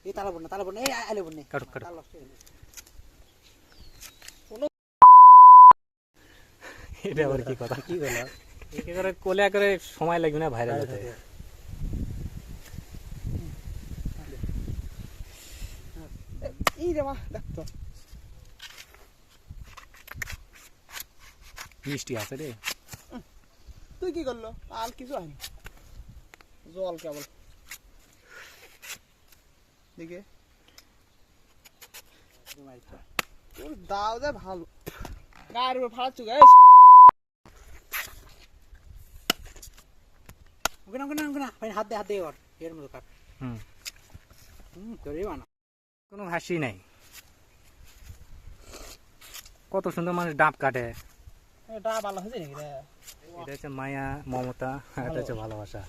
এই তালা বন্যা এই আলে বন্যা কাটো কাটো এটা আবার কি কথা কি গেল একে করে কোলে করে সময় লাগবে না ভাইরাল হতে এই রে মা দেখতো মিষ্টি আছে রে তুই কি করলো আর কিছু হয়নি জল কেবল দেখে তোর দাও দে ভালো গায়ের উপর ফাড়াচ্ছ গায়ে হাত দে ওর এর মতো কাট তোরই বানা কোনো হাসি নাই কত সুন্দর মানুষ ডাব কাটে এটা ভালো হয়েছে নাকি রে এটা হচ্ছে মায়া মমতা এটা হচ্ছে ভালোবাসা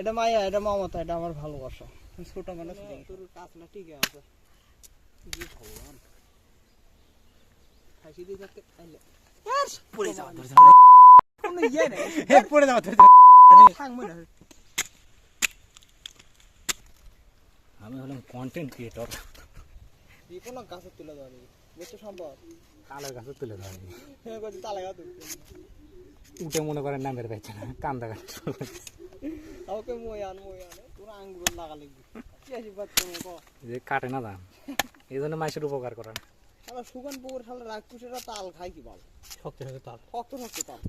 এটা মায়া এটা মমতা এটা আমার ভালোবাসা ছোট মানুষ তোর কাছলা ঠিক আছে কি ভগবান হাসি দিয়ে যাচ্ছে আইলে পড়ে যাওয়া ধরে কোন ইয়ে নাই পড়ে যাওয়া ধরে থাকবো না আমি হলাম কন্টেন্ট ক্রিয়েটর কোনো গাছে তুলে দেওয়া নেই বুঝতে সম্ভব তালের গাছে তুলে দেওয়া হ্যাঁ বলছি তালে গাছ উঠে মনে করেন নামের পাইছে না কান্দা গাছ আমাকে মই আনে তোর আঙ্গুর লাগা লাগবে কি আসি বাদ তুমি কো যে কাটে না দাম এই জন্য মাছের উপকার করেন আবার সুগান পুকুর শালা রাক্ষসেরা তাল খায় কি বল শক্ত তাল শক্ত তাল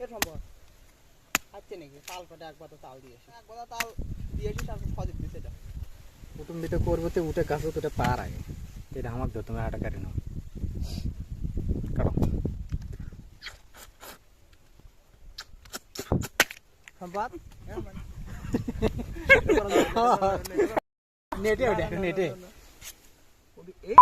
এর সম্ভব খাচ্ছে নাকি তাল কাটে একবার তো তাল দিয়েছি একবার তাল দিয়েছি তারপর সজীব দিতে এটা কুটুম বিটা করবো তো উঠে গাছে তো পার আগে এটা আমার ধর তুমি আটা কাটে নাও কাটো সম্ভব নেটে ওটা নেটে এই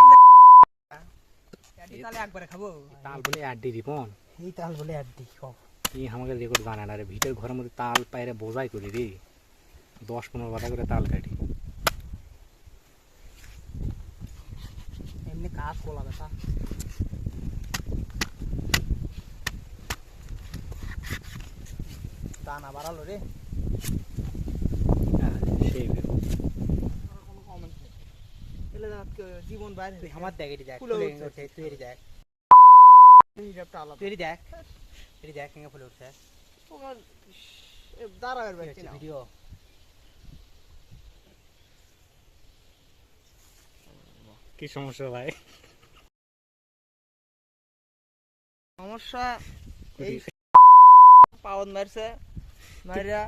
তালে একবারে খাবো তাল বলে আড্ডি রিপন এই তাল বলে আড্ডি খাও এই আমাকে রেকর্ড বানায় না রে ভিটের ঘরের মধ্যে তাল পায়রে বোঝাই করি রে 10-15 বাটা করে তাল কাটি এমনি কাজ কোলা বেটা দানা বাড়ালো রে সেই জীবন বাইরে আমার দেখ এটি দেখ তুই এটি দেখ এটি দেখ এটি দেখ কেঙ্গে ফুলে উঠছে তোমার দাঁড়াবের বাচ্চা ভিডিও কি সমস্যা ভাই সমস্যা এই পাওয়ার মারছে মারিয়া